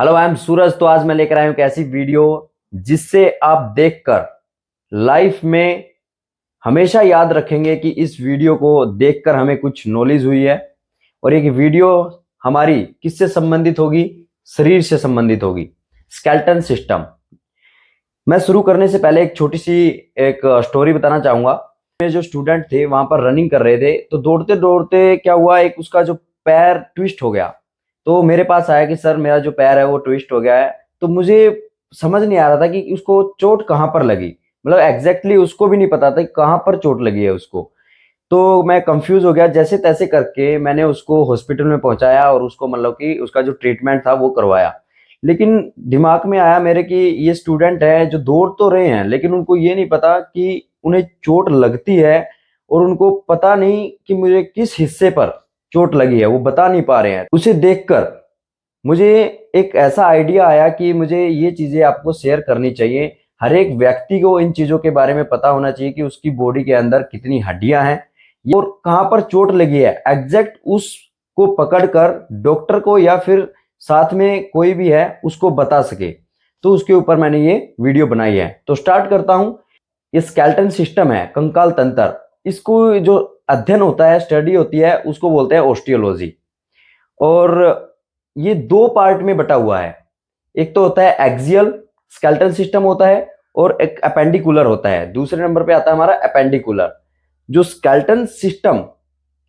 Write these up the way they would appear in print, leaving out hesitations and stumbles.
Hello, I am सूरज। तो आज मैं लेकर आया हूं एक ऐसी वीडियो जिससे आप देखकर लाइफ में हमेशा याद रखेंगे कि इस वीडियो को देखकर हमें कुछ नॉलेज हुई है। और एक वीडियो हमारी किससे संबंधित होगी? शरीर से संबंधित होगी, स्केलेटन सिस्टम। मैं शुरू करने से पहले एक छोटी सी एक स्टोरी बताना चाहूंगा। मेरे जो स्टूडेंट थे वहां पर रनिंग कर रहे थे, तो दौड़ते दौड़ते क्या हुआ, एक उसका जो पैर ट्विस्ट हो गया। तो मेरे पास आया कि सर मेरा जो पैर है वो ट्विस्ट हो गया है। तो मुझे समझ नहीं आ रहा था कि उसको चोट कहाँ पर लगी, मतलब एग्जैक्टली उसको भी नहीं पता था कि कहाँ पर चोट लगी है उसको। तो मैं कंफ्यूज हो गया। जैसे तैसे करके मैंने उसको हॉस्पिटल में पहुंचाया और उसको मतलब कि उसका जो ट्रीटमेंट था वो करवाया। लेकिन दिमाग में आया मेरे कि ये स्टूडेंट है जो दौड़ तो रहे हैं, लेकिन उनको ये नहीं पता कि उन्हें चोट लगती है। और उनको पता नहीं कि मुझे किस हिस्से पर चोट लगी है, वो बता नहीं पा रहे हैं। उसे देखकर मुझे एक ऐसा आइडिया आया कि मुझे ये चीजें आपको शेयर करनी चाहिए। हर एक व्यक्ति को इन चीजों के बारे में पता होना चाहिए कि उसकी बॉडी के अंदर कितनी हड्डियां हैं और कहाँ पर चोट लगी है। एग्जैक्ट उसको पकड़कर डॉक्टर को या फिर साथ में कोई भी है उसको बता सके। तो उसके ऊपर मैंने ये वीडियो बनाई है। तो स्टार्ट करता हूं। ये स्केलेटन सिस्टम है, कंकाल तंत्र। इसको जो अध्ययन होता है, स्टडी होती है, उसको बोलते हैं ऑस्टियोलॉजी। और ये दो पार्ट में बटा हुआ है। एक तो होता है एक्सियल स्केलेटल सिस्टम होता है, और एक अपेंडिकुलर होता है। दूसरे नंबर पे आता है हमारा अपेंडिकुलर। जो स्केलेटन सिस्टम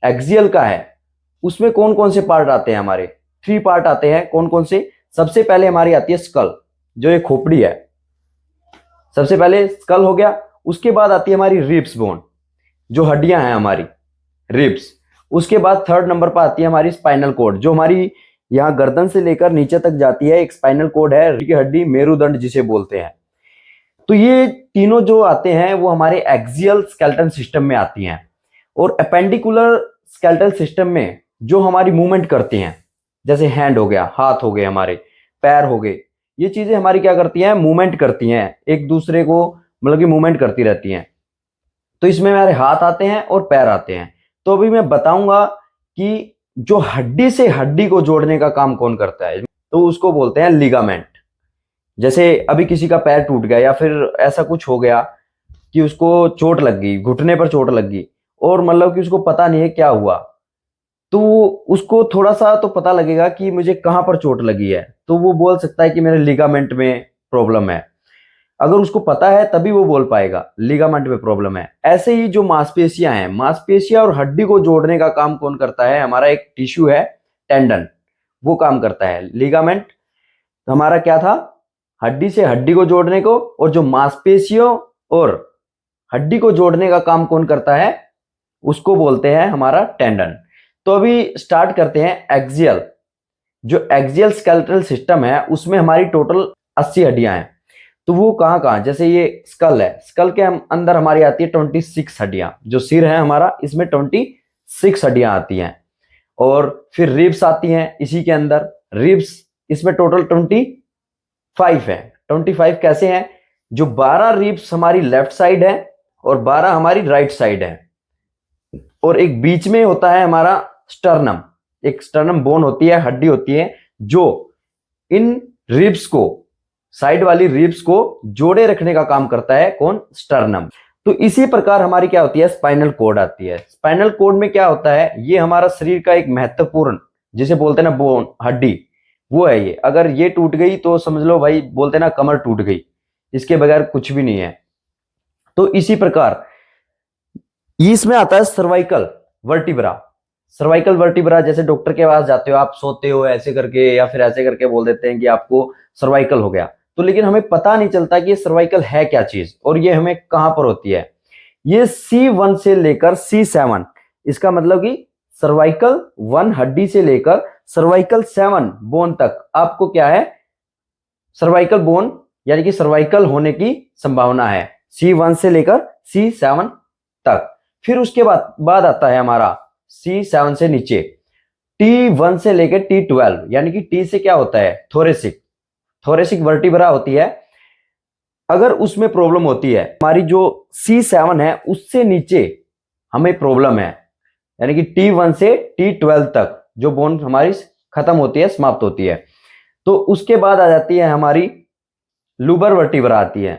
एक्सियल का है उसमें कौन कौन से पार्ट आते हैं? हमारे 3 पार्ट आते हैं। कौन कौन से? सबसे पहले हमारी आती है स्कल, जो ये खोपड़ी है। सबसे पहले स्कल हो गया। उसके बाद आती है हमारी रिब्स बोन, जो हड्डियां हैं हमारी रिब्स। उसके बाद थर्ड नंबर पर आती है हमारी स्पाइनल कॉर्ड, जो हमारी यहाँ गर्दन से लेकर नीचे तक जाती है। एक स्पाइनल कॉर्ड है, रीढ़ की हड्डी, मेरुदंड जिसे बोलते हैं। तो ये तीनों जो आते हैं वो हमारे एक्सियल स्केलेटन सिस्टम में आती हैं। और अपेंडिकुलर स्केलेटल सिस्टम में जो हमारी मूवमेंट करती हैं, जैसे हैंड हो गया, हाथ हो गए, हमारे पैर हो गए, ये चीजें हमारी क्या करती हैं? मूवमेंट करती हैं एक दूसरे को, मतलब कि मूवमेंट करती रहती हैं। तो इसमें हमारे हाथ आते हैं और पैर आते हैं। तो अभी मैं बताऊंगा कि जो हड्डी से हड्डी को जोड़ने का काम कौन करता है, तो उसको बोलते हैं लिगामेंट। जैसे अभी किसी का पैर टूट गया या फिर ऐसा कुछ हो गया कि उसको चोट लग गई, घुटने पर चोट लग गई, और मतलब कि उसको पता नहीं है क्या हुआ, तो उसको थोड़ा सा तो पता लगेगा कि मुझे कहां पर चोट लगी है। तो वो बोल सकता है कि मेरे लिगामेंट में प्रॉब्लम है। अगर उसको पता है तभी वो बोल पाएगा लिगामेंट में प्रॉब्लम है। ऐसे ही जो मांसपेशियां हैं, मांसपेशियां और हड्डी को जोड़ने का काम कौन करता है? हमारा एक टिश्यू है, टेंडन, वो काम करता है। लिगामेंट हमारा क्या था? हड्डी से हड्डी को जोड़ने को। और जो मांसपेशियों और हड्डी को जोड़ने का काम कौन करता है? उसको बोलते हैं हमारा टेंडन। तो अभी स्टार्ट करते हैं एक्सियल। जो एक्सियल स्केलेटल सिस्टम है उसमें हमारी टोटल 80 हड्डियां हैं। तो वो कहाँ कहाँ? जैसे ये स्कल है, स्कल के अंदर हमारी आती है 26 हड्डियां। जो सिर है हमारा, इसमें 26 हड्डियां आती हैं। और फिर रिब्स आती हैं इसी के अंदर। रिब्स इसमें टोटल 25 है। 25 कैसे हैं? जो 12 रिब्स हमारी लेफ्ट साइड है और 12 हमारी राइट साइड है। और एक बीच में होता है हमारा स्टर्नम। एक स्टर्नम बोन होती है, हड्डी होती है, जो इन रिब्स को, साइड वाली रिब्स को जोड़े रखने का काम करता है। कौन? स्टर्नम। तो इसी प्रकार हमारी क्या होती है? स्पाइनल कॉर्ड आती है। स्पाइनल कॉर्ड में क्या होता है? ये हमारा शरीर का एक महत्वपूर्ण, जिसे बोलते हैं ना बोन, हड्डी, वो है ये। अगर ये टूट गई तो समझ लो भाई, बोलते हैं ना कमर टूट गई, इसके बगैर कुछ भी नहीं है। तो इसी प्रकार इसमें आता है सर्वाइकल वर्टिब्रा। सर्वाइकल वर्टिब्रा, जैसे डॉक्टर के पास जाते हो, आप सोते हो ऐसे करके या फिर ऐसे करके बोल देते हैं कि आपको सर्वाइकल हो गया। तो लेकिन हमें पता नहीं चलता कि ये सर्वाइकल है क्या चीज और ये हमें कहां पर होती है। ये C1 से लेकर C7, इसका मतलब कि सर्वाइकल 1 हड्डी से लेकर सर्वाइकल 7 बोन तक आपको क्या है? सर्वाइकल बोन, यानी कि सर्वाइकल होने की संभावना है C1 से लेकर C7 तक। फिर उसके बाद आता है हमारा C7 से नीचे T1 से लेकर T12, यानी कि T से क्या होता है? थोरेसिक। थोरेसिक वर्टिब्रा होती है। अगर उसमें प्रॉब्लम होती है, हमारी जो C7 है उससे नीचे हमें प्रॉब्लम है, यानी कि T1 से T12 तक जो बोन हमारी खत्म होती है, समाप्त होती है, तो उसके बाद आ जाती है हमारी लूबर वर्टिब्रा आती है।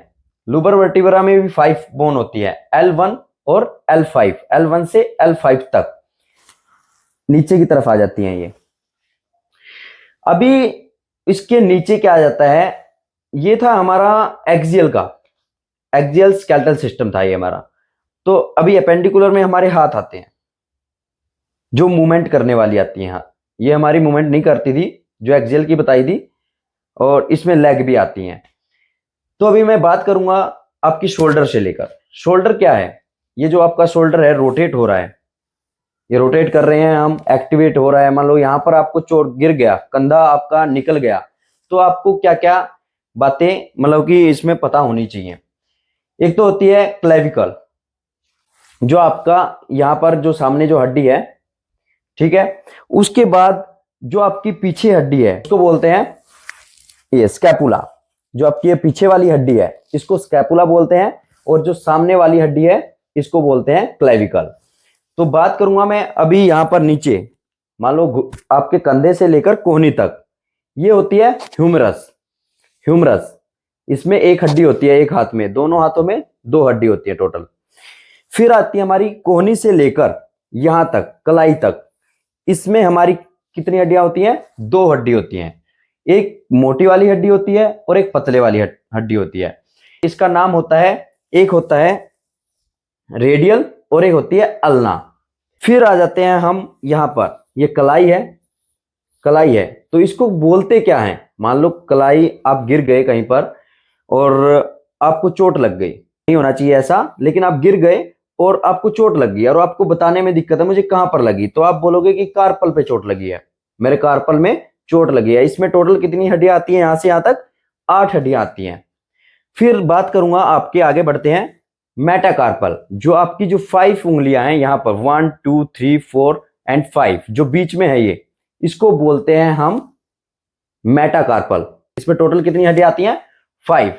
लूबर वर्टिब्रा में भी 5 बोन होती है, L1 और L5, L1 से L5 तक नीचे की तरफ आ जाती हैं ये। अभी इसके नीचे क्या आ जाता है, ये था हमारा एक्सियल का, एक्सियल स्केलेटल सिस्टम था ये हमारा। तो अभी एपेंडिकुलर में हमारे हाथ आते हैं, जो मूवमेंट करने वाली आती हैं हाथ, ये हमारी मूवमेंट नहीं करती थी जो एक्सियल की बताई थी, और इसमें लेग भी आती हैं। तो अभी मैं बात करूंगा आपकी शोल्डर से लेकर। शोल्डर क्या है, ये जो आपका शोल्डर है रोटेट हो रहा है, ये रोटेट कर रहे हैं हम, एक्टिवेट हो रहा है। मान लो यहाँ पर आपको चोट गिर गया, कंधा आपका निकल गया, तो आपको क्या क्या बातें मतलब कि इसमें पता होनी चाहिए। एक तो होती है क्लेविकल, जो आपका यहाँ पर जो सामने जो हड्डी है, ठीक है। उसके बाद जो आपकी पीछे हड्डी है उसको बोलते हैं ये स्कैपुला, जो आपकी ये पीछे वाली हड्डी है इसको स्कैपुला बोलते हैं, और जो सामने वाली हड्डी है इसको बोलते हैं क्लेविकल। तो बात करूंगा मैं अभी यहाँ पर नीचे, मान लो आपके कंधे से लेकर कोहनी तक, ये होती है ह्यूमरस। ह्यूमरस, इसमें एक हड्डी होती है एक हाथ में, दोनों हाथों में 2 हड्डी होती है टोटल। फिर आती है हमारी कोहनी से लेकर यहां तक कलाई तक, इसमें हमारी कितनी हड्डियां होती हैं, 2 हड्डी होती हैं। एक मोटी वाली हड्डी होती है और एक पतले वाली हड्डी होती है। इसका नाम होता है, एक होता है रेडियल और एक होती है अल्ना। फिर आ जाते हैं हम यहां पर, ये कलाई है, कलाई है तो इसको बोलते क्या है। मान लो कलाई, आप गिर गए कहीं पर और आपको चोट लग गई, नहीं होना चाहिए ऐसा, लेकिन आप गिर गए और आपको चोट लग गई और आपको बताने में दिक्कत है मुझे कहां पर लगी, तो आप बोलोगे कि कार्पल पे चोट लगी है, मेरे कार्पल में चोट लगी है। इसमें टोटल कितनी हड्डियां आती हैं, यहां से यहां तक 8 हड्डियां आती हैं। फिर बात करूंगा, आपके आगे बढ़ते हैं, मेटाकार्पल, जो आपकी जो 5 उंगलियां हैं यहां पर 1 2 3 4 एंड 5 जो बीच में है ये, इसको बोलते हैं हम मेटाकार्पल। इसमें टोटल कितनी हड्डियां आती हैं, 5।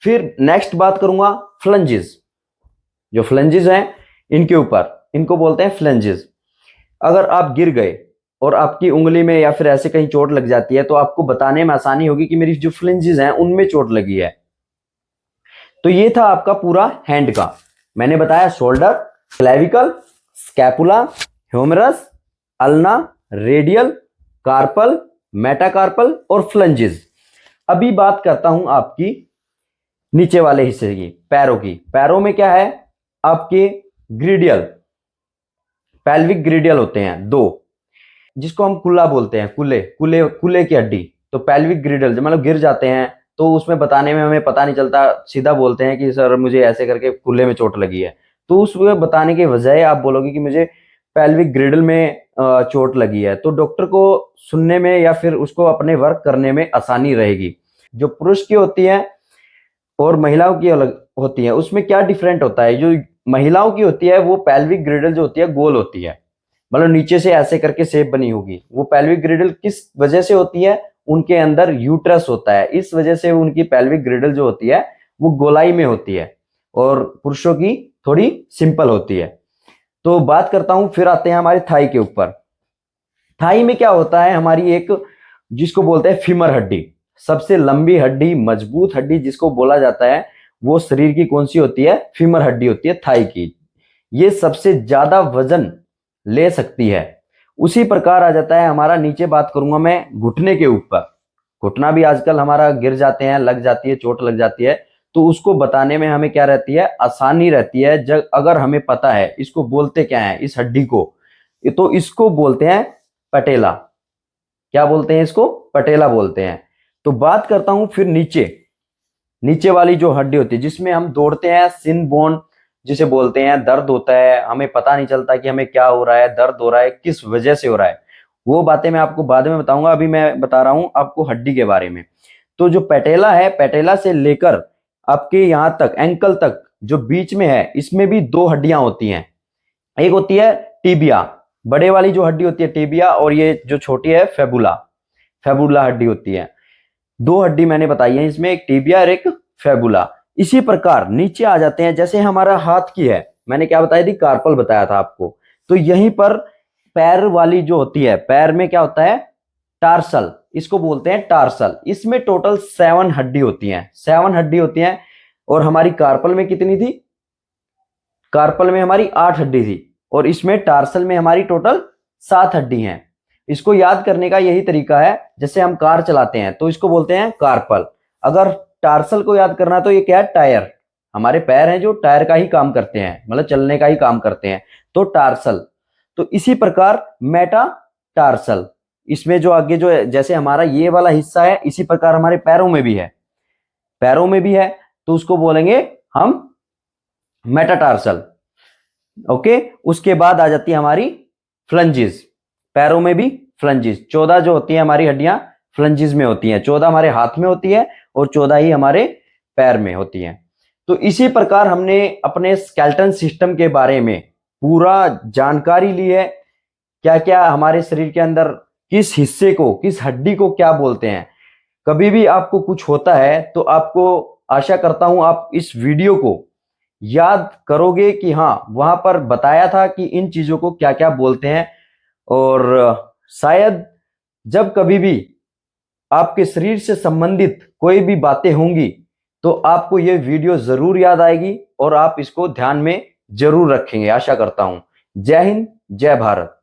फिर नेक्स्ट बात करूंगा फ्लंजेस, जो फ्लंजेस हैं इनके ऊपर, इनको बोलते हैं फ्लंजेस। अगर आप गिर गए और आपकी उंगली में या फिर ऐसे कहीं चोट लग जाती है तो आपको बताने में आसानी होगी कि मेरी जो फ्लंजेस हैं उनमें चोट लगी है। तो ये था आपका पूरा हैंड का, मैंने बताया shoulder, clavicle, scapula, humerus, ulna, radial, carpal, metacarpal और फ्लंजेस। अभी बात करता हूं आपकी नीचे वाले हिस्से की, पैरों की। पैरों में क्या है, आपके ग्रीडियल, पेल्विक ग्रीडियल होते हैं 2, जिसको हम कुल्ला बोलते हैं, कुले कुले कुले की हड्डी। तो पेल्विक ग्रीडियल जब मतलब गिर जाते हैं तो उसमें बताने में हमें पता नहीं चलता, सीधा बोलते हैं कि सर मुझे ऐसे करके कुल्ले में चोट लगी है। तो उस बताने के बजाय आप बोलोगे कि मुझे पेल्विक ग्रिडल में चोट लगी है, तो डॉक्टर को सुनने में या फिर उसको अपने वर्क करने में आसानी रहेगी। जो पुरुष की होती है और महिलाओं की अलग होती है, उसमें क्या डिफरेंट होता है, जो महिलाओं की होती है वो पेल्विक ग्रिडल जो होती है गोल होती है, मतलब नीचे से ऐसे करके शेप बनी होगी। वो पेल्विक ग्रिडल किस वजह से होती है, उनके अंदर यूट्रस होता है, इस वजह से उनकी पेल्विक ग्रिडल जो होती है वो गोलाई में होती है, और पुरुषों की थोड़ी सिंपल होती है। तो बात करता हूं, फिर आते हैं हमारे थाई के ऊपर। थाई में क्या होता है, हमारी एक जिसको बोलते हैं फीमर हड्डी, सबसे लंबी हड्डी, मजबूत हड्डी जिसको बोला जाता है, वो शरीर की कौन सी होती है, फीमर हड्डी होती है थाई की। ये सबसे ज्यादा वजन ले सकती है। उसी प्रकार आ जाता है हमारा, नीचे बात करूंगा मैं घुटने के ऊपर। घुटना भी आजकल हमारा गिर जाते हैं, लग जाती है, चोट लग जाती है, तो उसको बताने में हमें क्या रहती है, आसानी रहती है। जब अगर हमें पता है इसको बोलते क्या है इस हड्डी को, तो इसको बोलते हैं पटेला। क्या बोलते हैं इसको, पटेला बोलते हैं। तो बात करता हूं फिर नीचे वाली जो हड्डी होती है जिसमें हम दौड़ते हैं, सिन बोन जिसे बोलते हैं, दर्द होता है, हमें पता नहीं चलता कि हमें क्या हो रहा है, दर्द हो रहा है, किस वजह से हो रहा है, वो बातें मैं आपको बाद में बताऊंगा। अभी मैं बता रहा हूं आपको हड्डी के बारे में। तो जो पैटेला है, पैटेला से लेकर आपके यहां तक एंकल तक जो बीच में है, इसमें भी 2 हड्डियां होती हैं। एक होती है टीबिया, बड़े वाली जो हड्डी होती है टीबिया, और ये जो छोटी है फेबुला, फेबुला हड्डी होती है। 2 हड्डी मैंने बताई है इसमें, एक टीबिया और एक फेबुला। इसी प्रकार नीचे आ जाते हैं, जैसे हमारा हाथ की है, मैंने क्या बताई थी, कार्पल बताया था आपको। तो यहीं पर पैर वाली जो होती है, पैर में क्या होता है, टार्सल, इसको बोलते हैं टार्सल। इसमें टोटल 7 हड्डी होती हैं, 7 हड्डी होती हैं। और हमारी कार्पल में कितनी थी? कार्पल में हमारी 8 हड्डी थी और इसमें टार्सल में हमारी टोटल 7 हड्डी हैं। इसको याद करने का यही तरीका है, जैसे हम कार चलाते हैं तो इसको बोलते हैं कार्पल। अगर टार्सल को याद करना तो ये क्या है? टायर। हमारे पैर हैं जो टायर का ही काम करते हैं, मतलब चलने का ही काम करते हैं, तो टार्सल। तो इसी प्रकार मेटा टार्सल, इसमें जो आगे जो है, जैसे हमारा ये वाला हिस्सा है, इसी प्रकार हमारे पैरों में भी है, पैरों में भी है, तो उसको बोलेंगे हम मेटाटार्सल। ओके, उसके बाद आ जाती है हमारी फ्लंजिस। पैरों में भी फ्लंजिस, 14 जो होती है हमारी हड्डियां फ्लंजिस में होती हैं। 14 हमारे हाथ में होती है और 14 ही हमारे पैर में होती हैं। तो इसी प्रकार हमने अपने स्केलेटन सिस्टम के बारे में पूरा जानकारी ली है, क्या क्या हमारे शरीर के अंदर किस हिस्से को, किस हड्डी को क्या बोलते हैं। कभी भी आपको कुछ होता है तो आपको, आशा करता हूं आप इस वीडियो को याद करोगे कि हाँ, वहां पर बताया था कि इन चीजों को क्या क्या बोलते हैं। और शायद जब कभी भी आपके शरीर से संबंधित कोई भी बातें होंगी तो आपको ये वीडियो जरूर याद आएगी और आप इसको ध्यान में जरूर रखेंगे, आशा करता हूं। जय हिंद, जय भारत।